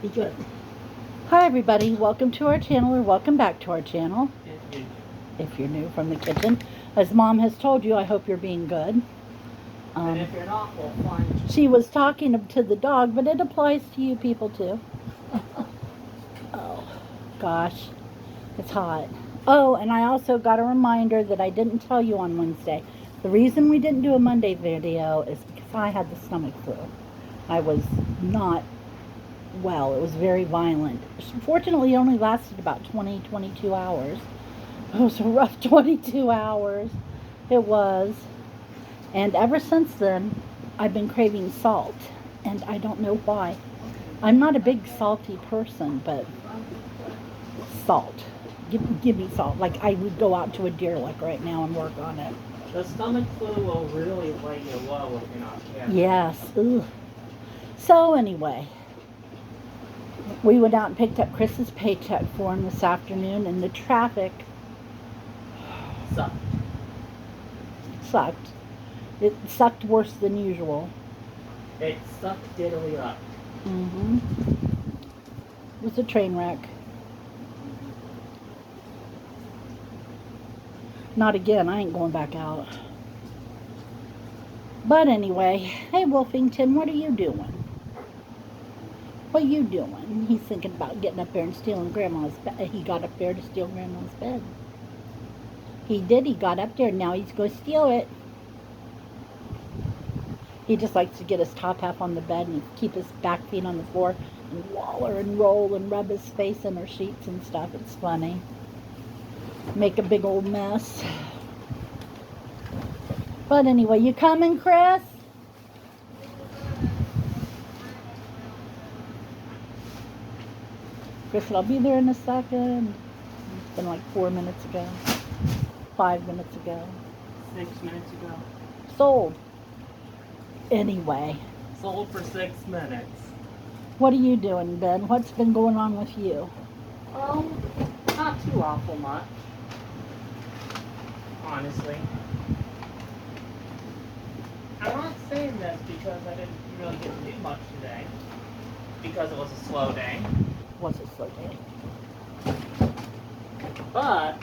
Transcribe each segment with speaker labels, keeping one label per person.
Speaker 1: Be good.
Speaker 2: Hi everybody, welcome to our channel or welcome back to our channel.
Speaker 1: If you
Speaker 2: If you're new from the kitchen. As Mom has told you, I hope you're being good.
Speaker 1: and if you're not, we'll find you.
Speaker 2: She was talking to the dog, but it applies to you people too. Oh, gosh, it's hot. Oh, and I also got a reminder that I didn't tell you on Wednesday. The reason we didn't do a Monday video is because I had the stomach flu. I was not well. It was very violent. Fortunately, it only lasted about 22 hours. It was a rough 22 hours. It was. And ever since then, I've been craving salt. And I don't know why. I'm not a big salty person, but salt. Give me salt. Like I would go out to a deer like right now and work on it.
Speaker 1: The stomach flu will really lay you low if you're not careful.
Speaker 2: Yes. Ugh. So anyway, we went out and picked up Chris's paycheck for him this afternoon, and the traffic sucked. It sucked worse than usual.
Speaker 1: It sucked diddly up.
Speaker 2: It was a train wreck. Not again. I ain't going back out. But anyway, hey Wolfington, what are you doing? What are you doing? He's thinking about getting up there and stealing Grandma's bed. He got up there to steal Grandma's bed. He did. He got up there. Now he's going to steal it. He just likes to get his top half on the bed and keep his back feet on the floor and waller and roll and rub his face in her sheets and stuff. It's funny. Make a big old mess. But anyway, you coming, Chris? Chris said, I'll be there in a second. It's been like 4 minutes ago. 5 minutes ago.
Speaker 1: 6 minutes ago.
Speaker 2: Sold. Anyway.
Speaker 1: Sold for 6 minutes.
Speaker 2: What are you doing, Ben? What's been going on with you?
Speaker 1: Not too awful much. Honestly. I'm not saying this because I didn't really get to do much today. Because it was a slow day.
Speaker 2: Was it slow day?
Speaker 1: But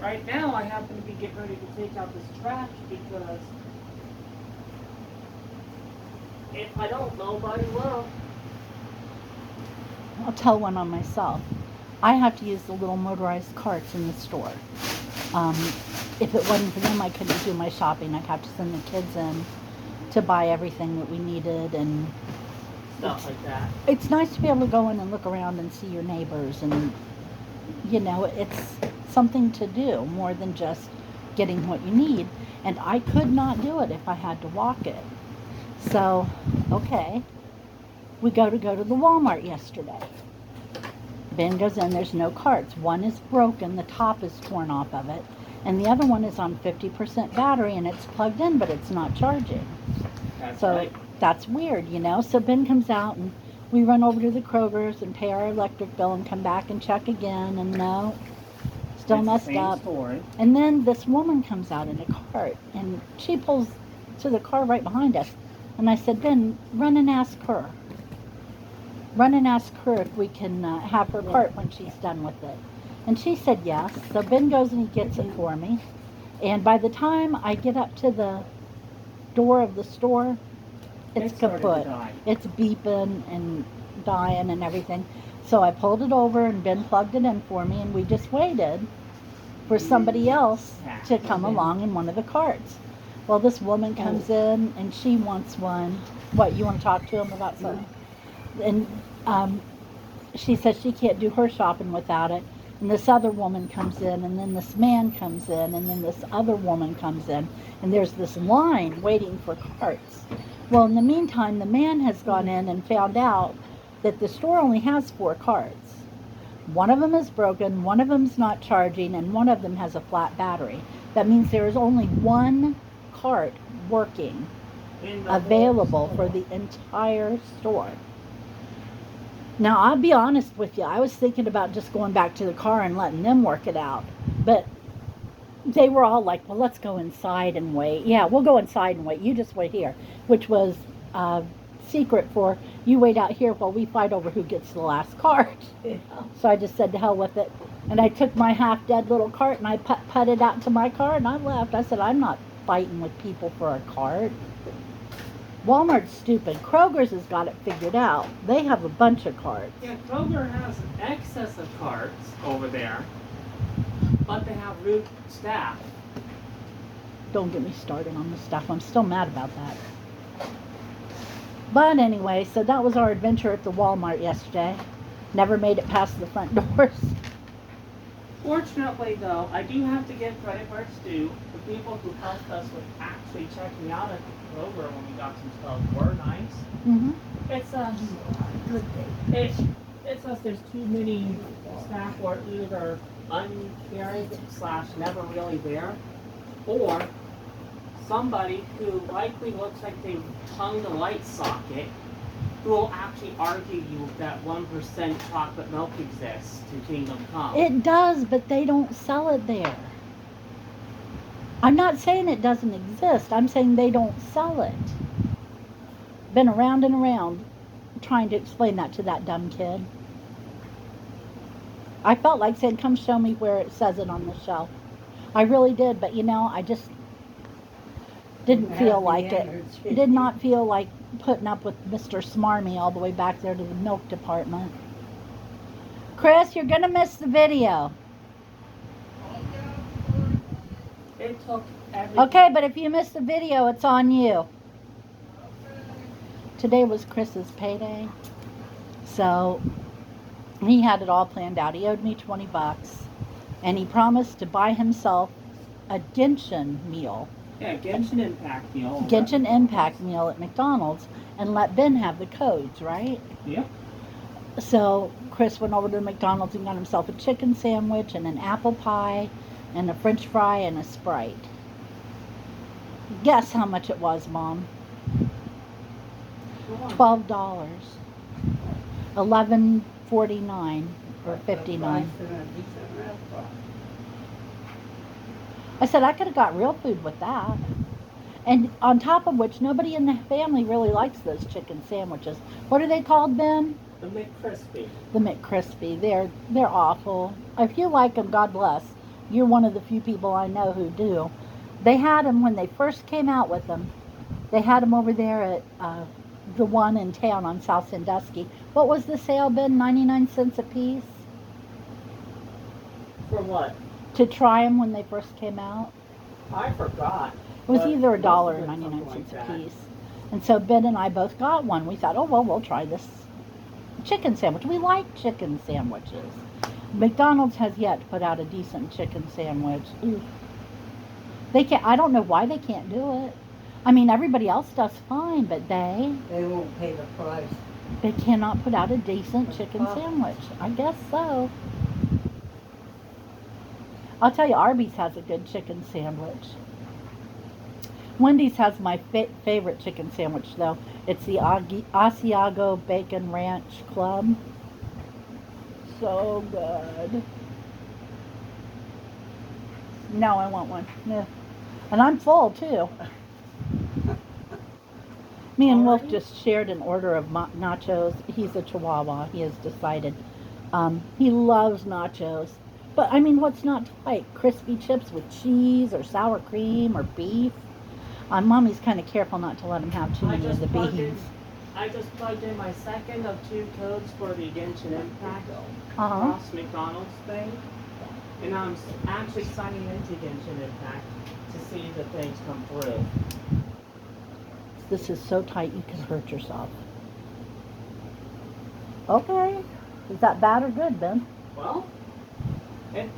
Speaker 1: right now I happen to be getting ready to take out this trash because if I don't, nobody will.
Speaker 2: I'll tell one on myself. I have to use the little motorized carts in the store. If it wasn't for them, I couldn't do my shopping. I'd have to send the kids in to buy everything that we needed and
Speaker 1: Stuff like that.
Speaker 2: it's nice to be able to go in and look around and see your neighbors, and you know, it's something to do more than just getting what you need. And I could not do it if I had to walk it. So, okay, we go to the Walmart yesterday. Ben goes in, there's no carts. One is broken, the top is torn off of it, and the other one is on 50% battery and it's plugged in, but it's not charging.
Speaker 1: That's
Speaker 2: So
Speaker 1: right.
Speaker 2: that's weird, you know. So Ben comes out and we run over to the Kroger's and pay our electric bill and come back and check again, and no, still
Speaker 1: It's the
Speaker 2: messed
Speaker 1: same
Speaker 2: up.
Speaker 1: story.
Speaker 2: And then this woman comes out in a cart and she pulls to the car right behind us. And I said, Ben, run and ask her. Run and ask her if we can have her cart when she's done with it. And she said yes. So Ben goes and he gets it for me. And by the time I get up to the door of the store, it's
Speaker 1: It started to
Speaker 2: kaput.
Speaker 1: die.
Speaker 2: It's beeping and dying and everything. So I pulled it over and Ben plugged it in for me, and we just waited for somebody else to come along in one of the carts. Well, this woman comes in and she wants one. What, you want to talk to him about something? And she says she can't do her shopping without it. And this other woman comes in, and then this man comes in, and then this other woman comes in, and there's this line waiting for carts. Well, in the meantime, the man has gone in and found out that the store only has 4 carts. One of them is broken, one of them's not charging, and one of them has a flat battery. That means there is only one cart working,
Speaker 1: In the
Speaker 2: available
Speaker 1: whole
Speaker 2: for
Speaker 1: store.
Speaker 2: the entire store. Now, I'll be honest with you, I was thinking about just going back to the car and letting them work it out. But they were all like, well, let's go inside and wait. Yeah, we'll go inside and wait. You just wait here. Which was secret for you wait out here while we fight over who gets the last cart.
Speaker 3: Yeah.
Speaker 2: So I just said to hell with it. And I took my half-dead little cart and I putted out to my car and I left. I said, I'm not fighting with people for a cart. Walmart's stupid. Kroger's has got it figured out. They have a bunch of carts.
Speaker 1: Yeah, Kroger has an excess of carts over there, but they have rude staff.
Speaker 2: Don't get me started on the stuff. I'm still mad about that. But anyway, so that was our adventure at the Walmart yesterday. Never made it past the front doors.
Speaker 1: Fortunately, though, I do have to give credit where it's due. The people who helped us with actually checking out at Kroger when we got some stuff were nice.
Speaker 2: Mm-hmm.
Speaker 1: It's us.
Speaker 3: Good day.
Speaker 1: It's us. There's too many staff who are either uncaring / never really there, or somebody who likely looks like they hung the light socket, who will actually argue you that 1% chocolate milk exists to Kingdom Come.
Speaker 2: It does, but they don't sell it there. I'm not saying it doesn't exist. I'm saying they don't sell it. Been around and around trying to explain that to that dumb kid. I felt like saying, come show me where it says it on the shelf. I really did, but I just didn't feel like it. Did not feel like putting up with Mr. Smarmy all the way back there to the milk department. Chris, you're going to miss the video.
Speaker 1: It took every...
Speaker 2: Okay, but if you miss the video, it's on you. Today was Chris's payday. So he had it all planned out. He owed me $20. And he promised to buy himself a Genshin meal.
Speaker 1: Yeah, Genshin Impact meal.
Speaker 2: Genshin Impact meal at McDonald's. And let Ben have the codes, right?
Speaker 1: Yep.
Speaker 2: So Chris went over to McDonald's and got himself a chicken sandwich and an apple pie and a French fry and a Sprite. Guess how much it was, Mom? $12. $11.49 or 59. I said I could have got real food with that. And on top of which, nobody in the family really likes those chicken sandwiches. What are they called, Ben?
Speaker 1: The McCrispy.
Speaker 2: The McCrispy. They're awful. If you like them, God bless. You're one of the few people I know who do. They had them when they first came out with them. They had them over there at the one in town on South Sandusky. What was the sale, Ben? 99 cents a piece?
Speaker 1: For what?
Speaker 2: To try them when they first came out.
Speaker 1: I forgot.
Speaker 2: It was
Speaker 1: But
Speaker 2: either a dollar
Speaker 1: must
Speaker 2: or
Speaker 1: have been
Speaker 2: 99
Speaker 1: something
Speaker 2: cents
Speaker 1: like
Speaker 2: a
Speaker 1: that.
Speaker 2: piece. And so Ben and I both got one. We thought, oh, well, we'll try this chicken sandwich. We like chicken sandwiches. McDonald's has yet to put out a decent chicken sandwich. Ooh. They can't, I don't know why they can't do it. I mean, everybody else does fine, but they
Speaker 3: won't pay the price.
Speaker 2: cannot put out a decent chicken sandwich. I guess so. I'll tell you, Arby's has a good chicken sandwich. Wendy's has my favorite chicken sandwich, though. It's the Asiago Bacon Ranch Club. So good. No, I want one. No. And I'm full, too. Me and Wolf just shared an order of nachos. He's a chihuahua. He has decided. He loves nachos. But, I mean, what's not to like? Crispy chips with cheese or sour cream or beef. Mommy's kind of careful not to let him have too many of the beans.
Speaker 1: I just plugged in my second of 2 codes for the Genshin Impact
Speaker 2: Uh-huh.
Speaker 1: McDonald's thing. And I'm actually signing into Genshin Impact to see the things come through.
Speaker 2: This is so tight you can hurt yourself. Okay. Is that bad or good, Ben?
Speaker 1: Well, it's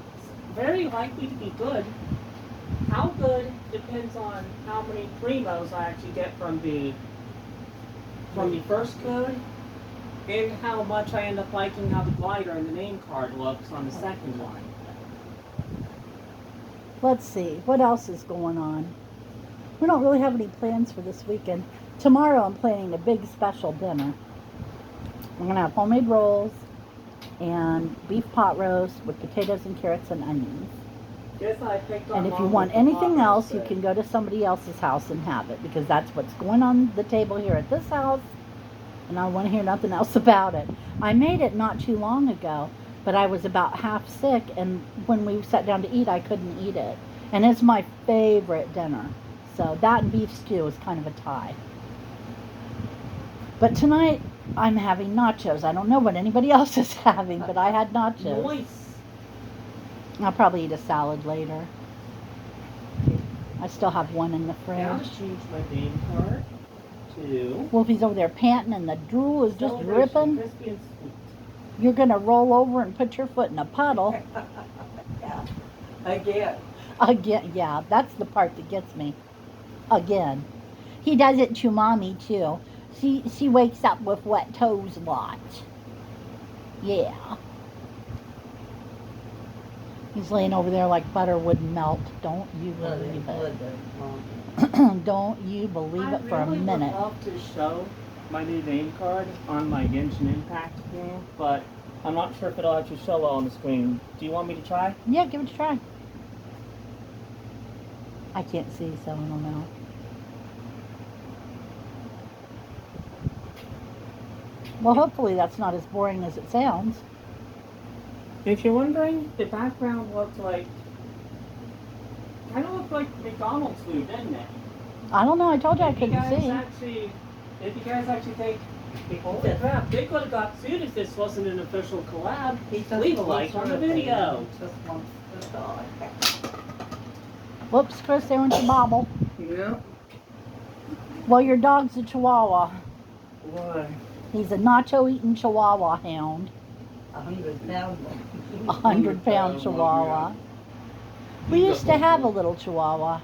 Speaker 1: very likely to be good. How good depends on how many primos I actually get from the first code, and how much I end up liking how the glider and the name card looks on the second one.
Speaker 2: Let's see. What else is going on? We don't really have any plans for this weekend. Tomorrow I'm planning a big special dinner. I'm going to have homemade rolls and beef pot roast with potatoes and carrots and onions.
Speaker 1: Guess I picked on
Speaker 2: And if you
Speaker 1: Mom
Speaker 2: want
Speaker 1: with the
Speaker 2: anything
Speaker 1: pot
Speaker 2: else, you
Speaker 1: roast
Speaker 2: can go to somebody else's house and have it, because that's what's going on the table here at this house. and I want to hear nothing else about it. I made it not too long ago, but I was about half sick, and when we sat down to eat, I couldn't eat it. And it's my favorite dinner. So that and beef stew is kind of a tie. But tonight, I'm having nachos. I don't know what anybody else is having, but I had nachos.
Speaker 1: Nice.
Speaker 2: I'll probably eat a salad later. I still have one in the
Speaker 1: Now
Speaker 2: fridge.
Speaker 1: to change my name card to
Speaker 2: Wolfie's over there panting and the drool is just
Speaker 1: Celebration
Speaker 2: dripping.
Speaker 1: Crispy and Sweet.
Speaker 2: You're going to roll over and put your foot in a puddle.
Speaker 3: Yeah. Again.
Speaker 2: Again, yeah, that's the part that gets me. Again. He does it to Mommy, too. She wakes up with wet toes a lot. Yeah. He's laying over there like butter would melt. Don't you believe it. Don't you believe it for a minute.
Speaker 1: I really would love to show my new name card on my Genshin Impact game, but I'm not sure if it'll actually show well on the screen. Do you want me to try?
Speaker 2: Yeah, give it a try. I can't see, so I don't know. Well, hopefully that's not as boring as it sounds.
Speaker 1: If you're wondering, the background looked like, kind of looked like McDonald's food, didn't it?
Speaker 2: I don't know. I told you I
Speaker 1: If you
Speaker 2: couldn't
Speaker 1: guys
Speaker 2: see.
Speaker 1: actually, if you guys actually think, holy crap, they could have got sued if this wasn't an official collab. Leave a like on the video.
Speaker 3: Just wants to die.
Speaker 2: Whoops, Chris, there went your bobble.
Speaker 1: Yeah.
Speaker 2: Well, your dog's a chihuahua.
Speaker 1: Why?
Speaker 2: He's a nacho-eating chihuahua hound.
Speaker 3: 100-pound one.
Speaker 2: 100-pound chihuahua. We used to have a little chihuahua.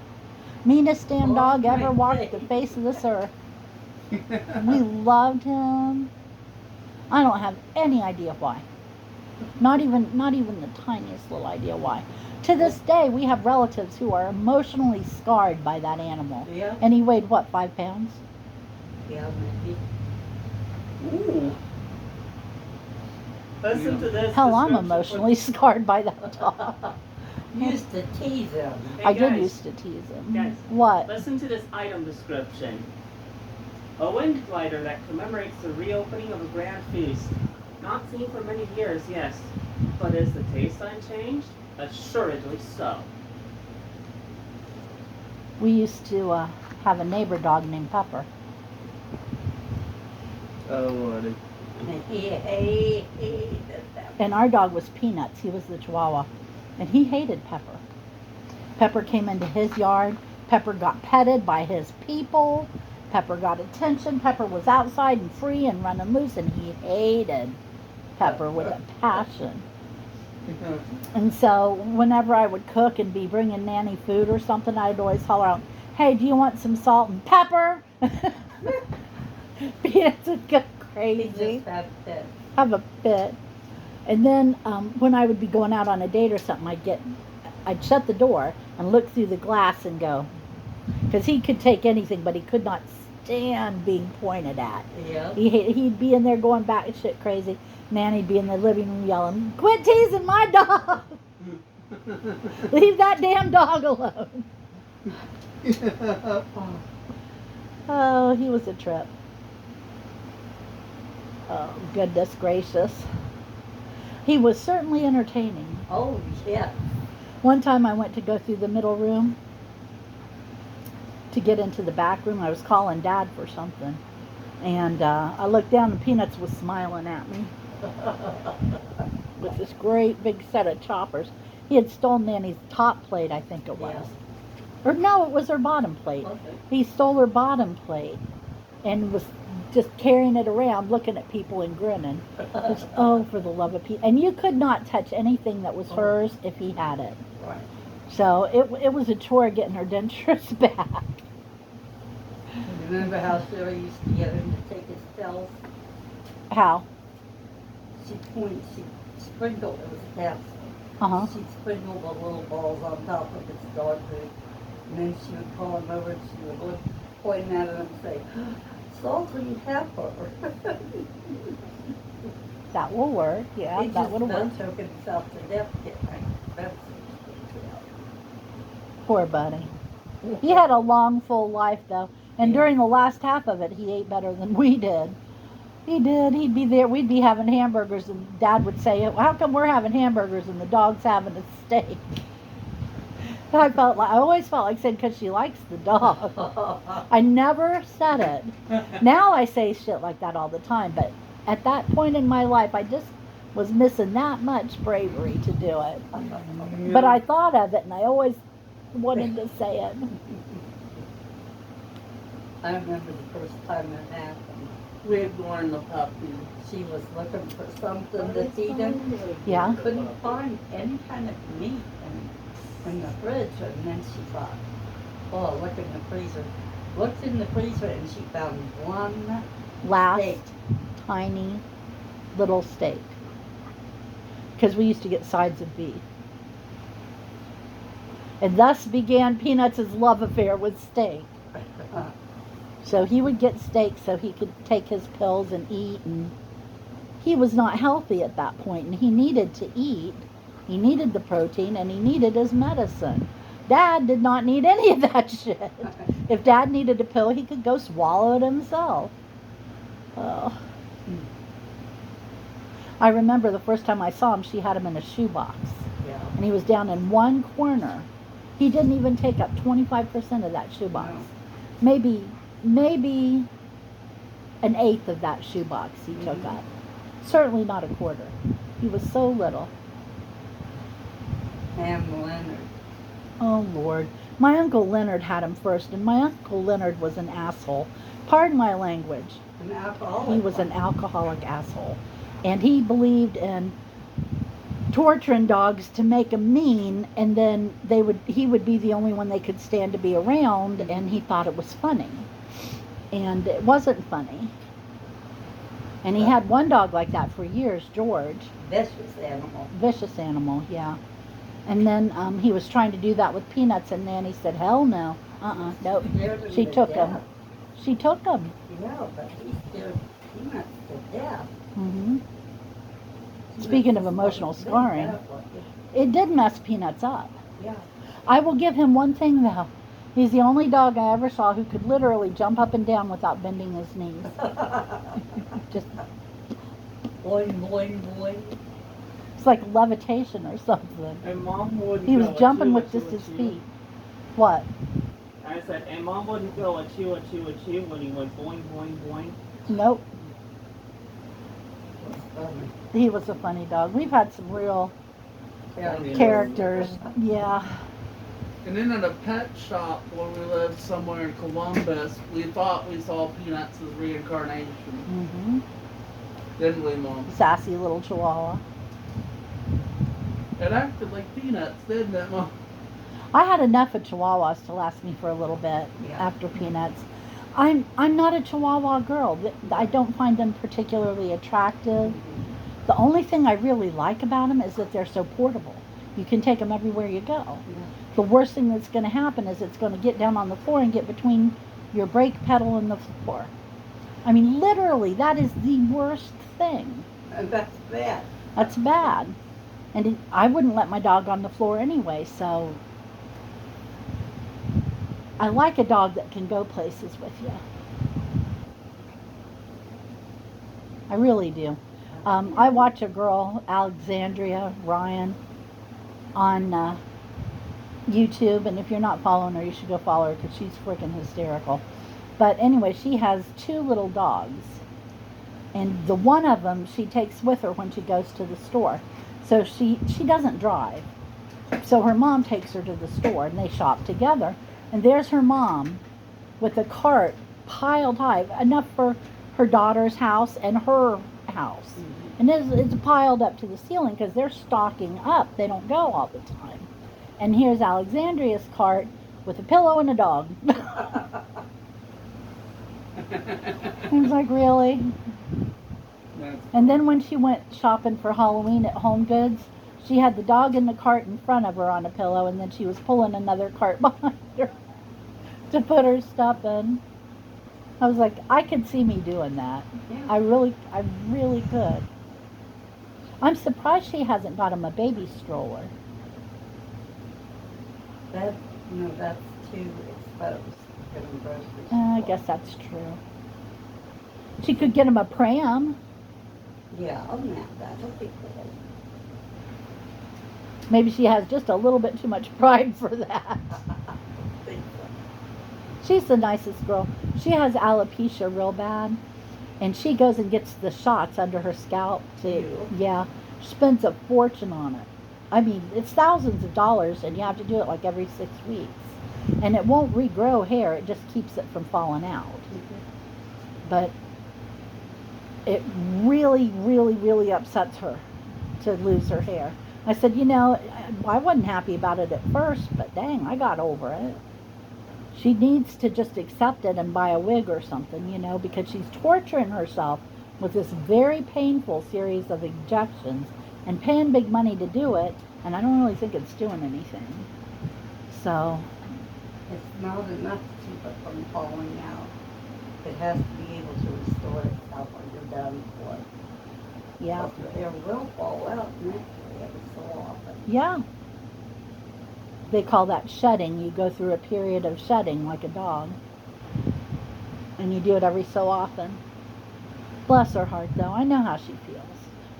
Speaker 2: Meanest damn dog ever walked the face of this earth. We loved him. I don't have any idea why. Not even the tiniest little idea why. To this day, we have relatives who are emotionally scarred by that animal.
Speaker 3: Yeah.
Speaker 2: And he weighed, what, 5 pounds?
Speaker 3: Yeah, maybe.
Speaker 1: Ooh. Listen to this.
Speaker 2: Hell, I'm
Speaker 1: description.
Speaker 2: emotionally scarred by that dog.
Speaker 3: Used to tease him.
Speaker 1: Hey,
Speaker 2: I did
Speaker 1: guys,
Speaker 2: used to tease him.
Speaker 1: Guys,
Speaker 2: What?
Speaker 1: listen to this item description. A wind glider that commemorates the reopening of a grand feast. Not seen for many years, yes. But is the taste unchanged? Assuredly so.
Speaker 2: We used to have a neighbor dog named Pepper.
Speaker 1: Oh, what?
Speaker 3: He hated them.
Speaker 2: And our dog was Peanuts. He was the Chihuahua. And he hated Pepper. Pepper came into his yard. Pepper got petted by his people. Pepper got attention. Pepper was outside and free and running loose. And he hated Pepper with a passion. And so whenever I would cook and be bringing Nanny food or something, I'd always holler out, "Hey, do you want some salt and pepper?" Peanuts would go
Speaker 3: He
Speaker 2: crazy.
Speaker 3: just had that.
Speaker 2: Have a fit. And then when I would be going out on a date or something, I'd shut the door and look through the glass and go, because he could take anything, but he could not stand being pointed at.
Speaker 3: Yeah.
Speaker 2: He'd be in there going batshit crazy. Nanny'd be in the living room yelling, "Quit teasing my dog! Leave that damn dog alone!" Oh, he was a trip. Oh, goodness gracious. He was certainly entertaining.
Speaker 3: Oh, yeah.
Speaker 2: One time I went to go through the middle room to get into the back room. I was calling Dad for something. And I looked down and Peanuts was smiling at me with this great big set of choppers. He had stolen Nanny's top plate, I think it was.
Speaker 3: Yeah.
Speaker 2: Or no, it was her bottom plate.
Speaker 3: Okay.
Speaker 2: He stole her bottom plate and was just carrying it around, looking at people and grinning. Just, oh, for the love of Pete. And you could not touch anything that was hers if he had it.
Speaker 3: Right.
Speaker 2: So it was a chore getting her dentures back.
Speaker 3: Remember how Sarah used to get him to take his pills?
Speaker 2: How?
Speaker 3: She sprinkled, it was a capsule.
Speaker 2: Uh-huh.
Speaker 3: She'd sprinkle the little balls on top of his dog food. And then she would call him over and she would look, point at him and say, "Salt and pepper."
Speaker 2: That will work. Yeah,
Speaker 3: He
Speaker 2: that would have
Speaker 3: just
Speaker 2: worked.
Speaker 3: choke himself to death getting medicine.
Speaker 2: Poor buddy. He had a long, full life, though. And
Speaker 3: Yeah.
Speaker 2: during the last half of it, he ate better than we did. He did. He'd be there. We'd be having hamburgers, and Dad would say, "How come we're having hamburgers and the dog's having a steak?" I always felt like saying because she likes the dog. I never said it. Now I say shit like that all the time, but at that point in my life, I just was missing that much bravery to do it. But I thought of it, and I always wanted to say it.
Speaker 3: I remember the first time it happened.
Speaker 4: We ignored the puppy.
Speaker 3: She was looking for something to feed him.
Speaker 2: Yeah.
Speaker 3: Couldn't find any kind of meat in the fridge, and then she thought, oh, look in the freezer. Looked in the freezer, and she found one
Speaker 2: Last
Speaker 3: steak.
Speaker 2: tiny little steak. Because we used to get sides of beef. And thus began Peanuts' love affair with steak. So he would get steak so he could take his pills and eat, and he was not healthy at that point, and he needed to eat. He needed the protein, and he needed his medicine. Dad did not need any of that shit. If Dad needed a pill, he could go swallow it himself. Oh. I remember the first time I saw him, she had him in a shoebox,
Speaker 3: Yeah.
Speaker 2: and he was down in one corner. He didn't even take up 25% of that shoebox.
Speaker 3: No.
Speaker 2: Maybe an eighth of that shoebox he took up. Certainly not a quarter. He was so little.
Speaker 3: And Leonard.
Speaker 2: Oh, Lord. My Uncle Leonard had him first, and my Uncle Leonard was an asshole. Pardon my language.
Speaker 3: An alcoholic.
Speaker 2: He was an alcoholic asshole. And he believed in torturing dogs to make them mean, and then he would be the only one they could stand to be around, and he thought it was funny. And it wasn't funny. And he had one dog like that for years, George.
Speaker 3: Vicious animal.
Speaker 2: Vicious animal, yeah. And then he was trying to do that with Peanuts, and Nanny said, hell no. Nope.
Speaker 3: Scared him
Speaker 2: She
Speaker 3: to
Speaker 2: took him.
Speaker 3: death.
Speaker 2: She took him.
Speaker 3: Yeah, but he scared Peanuts to death.
Speaker 2: Hmm. Speaking of emotional scarring, it did mess Peanuts up.
Speaker 3: Yeah.
Speaker 2: I will give him one thing, though. He's the only dog I ever saw who could literally jump up and down without bending his knees. Just,
Speaker 3: Boing, boing, boing.
Speaker 2: it's like levitation or something.
Speaker 1: And Mom wouldn't
Speaker 2: He was
Speaker 1: go a
Speaker 2: jumping
Speaker 1: chew,
Speaker 2: with
Speaker 1: a
Speaker 2: just
Speaker 1: chew,
Speaker 2: his
Speaker 1: a chew.
Speaker 2: feet. What?
Speaker 1: I said, and Mom wouldn't go a chew, a chew, a chew when he went boing, boing, boing.
Speaker 2: Nope.
Speaker 3: Funny.
Speaker 2: He was a funny dog. We've had some real
Speaker 3: Yeah.
Speaker 2: characters. Yeah.
Speaker 4: And then at a pet shop where we lived somewhere in Columbus, we thought we saw Peanuts' reincarnation.
Speaker 2: Hmm.
Speaker 4: Didn't we, Mom?
Speaker 2: Sassy little chihuahua.
Speaker 4: It acted like Peanuts, didn't it, Mom?
Speaker 2: I had enough of chihuahuas to last me for a little bit
Speaker 3: Yeah.
Speaker 2: after Peanuts. I'm not a chihuahua girl. I don't find them particularly attractive. The only thing I really like about them is that they're so portable. You can take them everywhere you go. The worst thing that's going to happen is it's going to get down on the floor and get between your brake pedal and the floor. I mean, literally, that is the worst thing.
Speaker 3: And that's bad.
Speaker 2: That's bad. And I wouldn't let my dog on the floor anyway, so I like a dog that can go places with you. I really do. I watch a girl, Alexandria Ryan, on YouTube, and if you're not following her, you should go follow her because she's freaking hysterical. But anyway, she has 2 little dogs, and the one of them she takes with her when she goes to the store. So she doesn't drive. So her mom takes her to the store, and they shop together. And there's her mom with a cart piled high, enough for her daughter's house and her house. And it's piled up to the ceiling because they're stocking up. They don't go all the time. And here's Alexandria's cart with a pillow and a dog. I was like, really? And then when she went shopping for Halloween at Home Goods, she had the dog in the cart in front of her on a pillow, and then she was pulling another cart behind her to put her stuff in. I was like, I could see me doing that.
Speaker 3: Yeah.
Speaker 2: I really could. I'm surprised she hasn't got him a baby stroller.
Speaker 3: That's too exposed for them grocery
Speaker 2: I
Speaker 3: store.
Speaker 2: guess that's true. She could get him a pram.
Speaker 3: Yeah, that'll be cool.
Speaker 2: Maybe she has just a little bit too much pride for that.
Speaker 3: Think so.
Speaker 2: She's the nicest girl. She has alopecia real bad, and she goes and gets the shots under her scalp too.
Speaker 3: Ew.
Speaker 2: Yeah, she spends a fortune on it. I mean, it's thousands of dollars, and you have to do it like every 6 weeks. And it won't regrow hair; it just keeps it from falling out. But it really, really, really upsets her to lose her hair. I said, you know, I wasn't happy about it at first, but dang, I got over it. She needs to just accept it and buy a wig or something, you know, because she's torturing herself with this very painful series of injections and paying big money to do it, and I don't really think it's doing anything. So,
Speaker 3: It's not enough to keep it from falling out. It has to be able to restore itself when you're done for it.
Speaker 2: yeah.
Speaker 3: Your hair will fall out naturally every so often.
Speaker 2: Yeah. They call that shedding. You go through a period of shedding like a dog. And you do it every so often. Bless her heart, though. I know how she feels.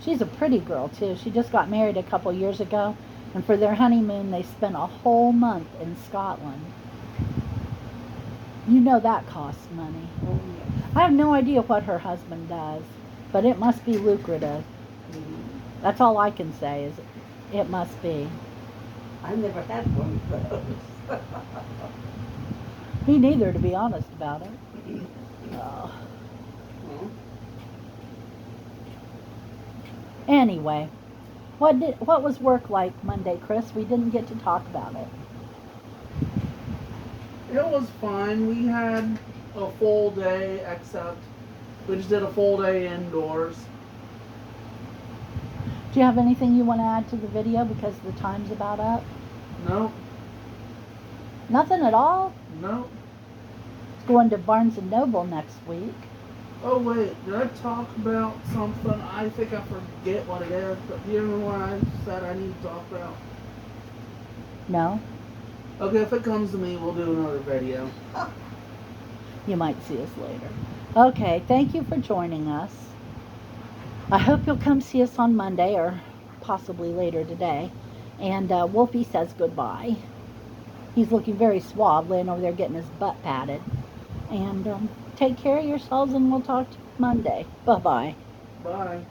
Speaker 2: She's a pretty girl, too. She just got married a couple years ago. And for their honeymoon, they spent a whole month in Scotland. You know that costs money.
Speaker 3: Oh, yeah.
Speaker 2: I have no idea what her husband does. But it must be lucrative. That's all I can say is it must be.
Speaker 3: I never had one of those.
Speaker 2: Me neither, to be honest about it. Oh.
Speaker 3: Well,
Speaker 2: Anyway, what was work like Monday, Chris? We didn't get to talk about it.
Speaker 4: It was fine. We had a full day, except we just did a full day indoors.
Speaker 2: Do you have anything you want to add to the video because the time's about up?
Speaker 4: No,
Speaker 2: Nothing at all?
Speaker 4: no.
Speaker 2: It's going to Barnes & Noble next week.
Speaker 4: Oh wait, did I talk about something? I think I forget what it is, but do you remember what I said I need to talk about?
Speaker 2: No?
Speaker 4: Okay, if it comes to me, we'll do another video.
Speaker 2: You might see us later. Okay, thank you for joining us. I hope you'll come see us on Monday or possibly later today. And Wolfie says goodbye. He's looking very suave, laying over there getting his butt patted. And take care of yourselves, and we'll talk to you Monday. Bye-bye.
Speaker 4: Bye.